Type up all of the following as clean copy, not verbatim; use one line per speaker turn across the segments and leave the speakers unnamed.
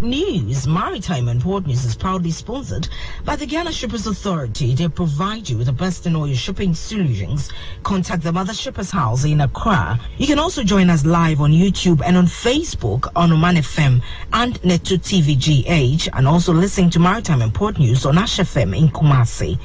News, Maritime and Port News is proudly sponsored by the Ghana Shippers Authority. They provide you with the best in all your shipping solutions. Contact the Mother Shippers House in Accra. You can also join us live on YouTube and on Facebook on Omanfm and Netu TV GH, and also listen to Maritime and Port News on Ash FM in Kumasi.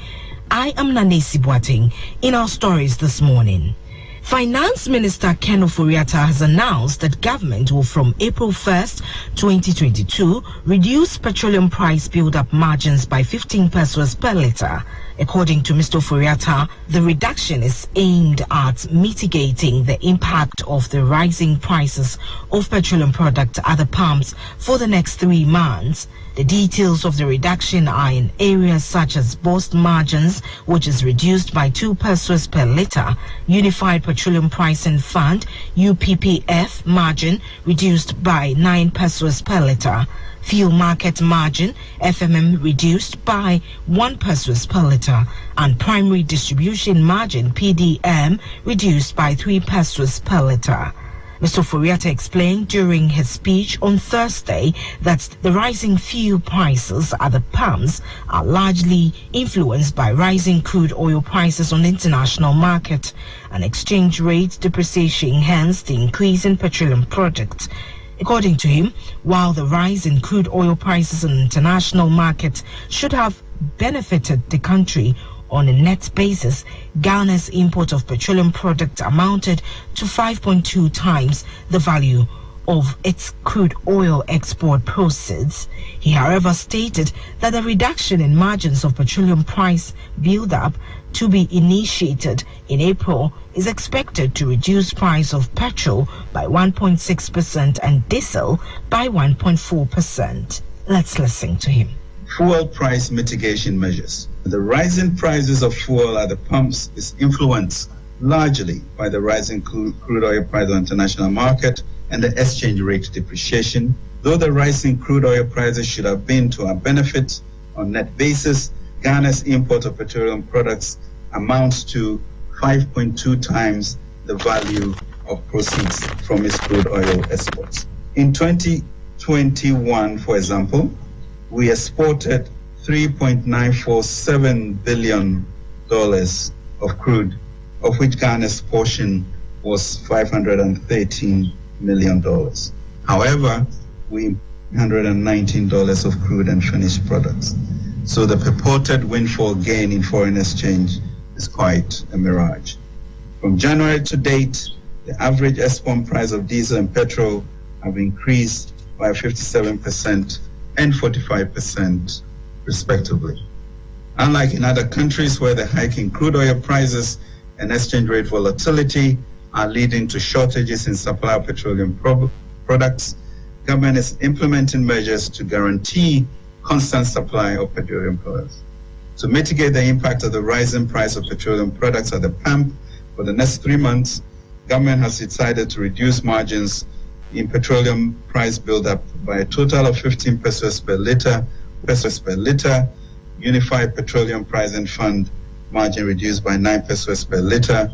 I am Nanesi Boateng. In our stories this morning, Finance Minister Ken Ofori-Atta has announced that government will from April 1st, 2022 reduce petroleum price build-up margins by 15 pesos per litre. According to Mr. Ofori-Atta, the reduction is aimed at mitigating the impact of the rising prices of petroleum products at the pumps for the next 3 months. The details of the reduction are in areas such as boost margins, which is reduced by 2 pesos per litre, Unified Petroleum Pricing Fund UPPF margin reduced by 9 pesos per litre, fuel market margin FMM reduced by 1 pesos per litre, and primary distribution margin PDM reduced by 3 pesos per litre. Mr. Ofori-Atta explained during his speech on Thursday that the rising fuel prices at the pumps are largely influenced by rising crude oil prices on the international market and exchange rate depreciation, hence the increase in petroleum products. According to him, while the rise in crude oil prices on the international market should have benefited the country, on a net basis, Ghana's import of petroleum products amounted to 5.2 times the value of its crude oil export proceeds. He, however, stated that the reduction in margins of petroleum price build-up to be initiated in April is expected to reduce price of petrol by 1.6% and diesel by 1.4%. Let's listen to him.
Fuel price mitigation measures. The rising prices of fuel at the pumps is influenced largely by the rising crude oil price on the international market and the exchange rate depreciation. Though the rise in crude oil prices should have been to our benefit on net basis, Ghana's import of petroleum products amounts to 5.2 times the value of proceeds from its crude oil exports. In 2021, for example, we exported $3.947 billion of crude, of which Ghana's portion was $513 million. However, we imported $119 of crude and finished products. So the purported windfall gain in foreign exchange is quite a mirage. From January to date, the average export price of diesel and petrol have increased by 57% and 45% respectively. Unlike in other countries where the hike in crude oil prices and exchange rate volatility are leading to shortages in supply of petroleum products, government is implementing measures to guarantee constant supply of petroleum products. To mitigate the impact of the rising price of petroleum products at the pump for the next 3 months, government has decided to reduce margins in petroleum price build-up by a total of 15 pesos per litre, Unified Petroleum Pricing Fund margin reduced by 9 pesos per litre,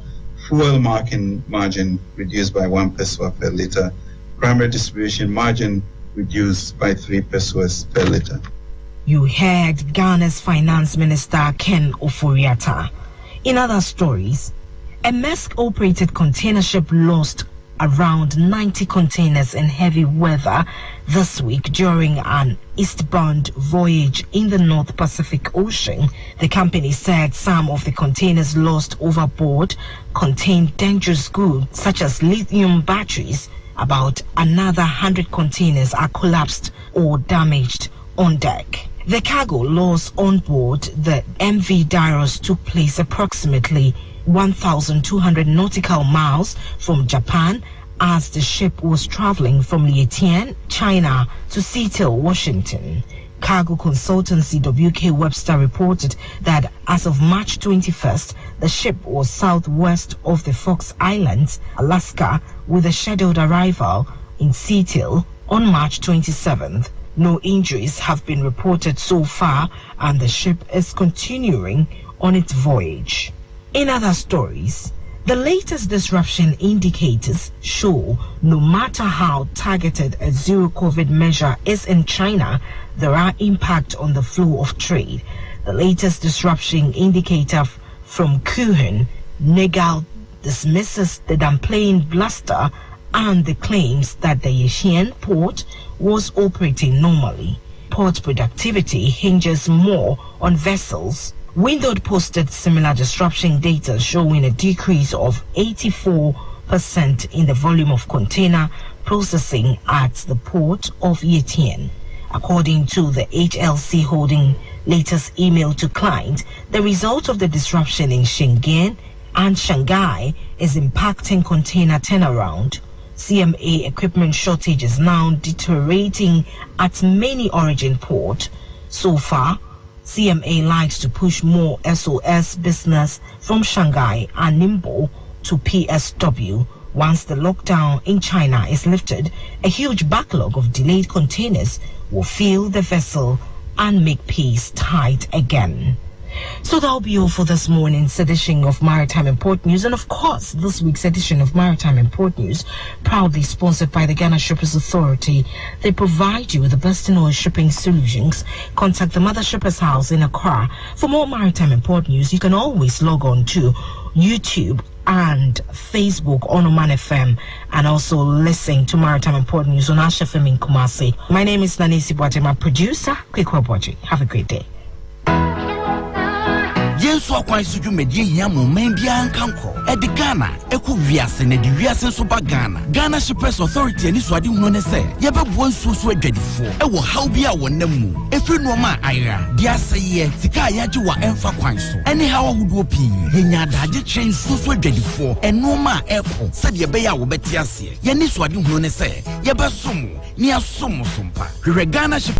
fuel margin reduced by 1 peso per litre, primary distribution margin reduced by 3 pesos per litre.
You heard Ghana's Finance Minister Ken Ofori-Atta. In other stories, a Maersk-operated container ship lost around 90 containers in heavy weather this week during an eastbound voyage in the North Pacific Ocean. The company said some of the containers lost overboard contained dangerous goods such as lithium batteries. About another 100 containers are collapsed or damaged on deck. The cargo loss on board the MV Dairos took place approximately 1,200 nautical miles from Japan as the ship was traveling from Lietian, China to Seattle, Washington. Cargo consultancy WK Webster reported that as of March 21st, the ship was southwest of the Fox Islands, Alaska, with a scheduled arrival in Seattle on March 27th. No injuries have been reported so far, and the ship is continuing on its voyage. In other stories, The latest disruption indicators show no matter how targeted a zero COVID measure is in China, there are impacts on the flow of trade. The latest disruption indicator from Kuhn, Negal dismisses the downplaying bluster and the claims that the Asian port was operating normally. Port productivity hinges more on vessels. Windowed posted similar disruption data showing a decrease of 84% in the volume of container processing at the port of Yetian. According to the HLC Holding latest email to client, the result of the disruption in Shenzhen and Shanghai is impacting container turnaround. CMA equipment shortage is now deteriorating at many origin ports. So far, CMA likes to push more SOS business from Shanghai and Ningbo to PSW. Once the lockdown in China is lifted, a huge backlog of delayed containers will fill the vessel and make peace tight again. So that'll be all for this morning's edition of Maritime Import News. And of course, this week's edition of Maritime Import News, proudly sponsored by the Ghana Shippers Authority. They provide you with the best in oil shipping solutions. Contact the Mother Shippers House in Accra. For more Maritime Import News, you can always log on to YouTube and Facebook on Omanfm, and also listen to Maritime Import News on Omanfm in Kumasi. My name is Nanisi Boateng, my producer. Have a great day.
Yenso akwan suju medie hia mo man bia nkanko edi Ghana eku wiase na di wiase so ba Ghana Shippers Authority ani so ade hunu ne se ye bebuo nso so adwadifo e wo haw bia wonam mu efiri no ma ayra dia seye sika yaji wa emfa kwan so eni haw ahodo pi ye nya daje chen so adwadifo eno ma eko se de be ya wo beti ase ye ni so ade hunu ne se ye besom ni asom sompa hwe Ghana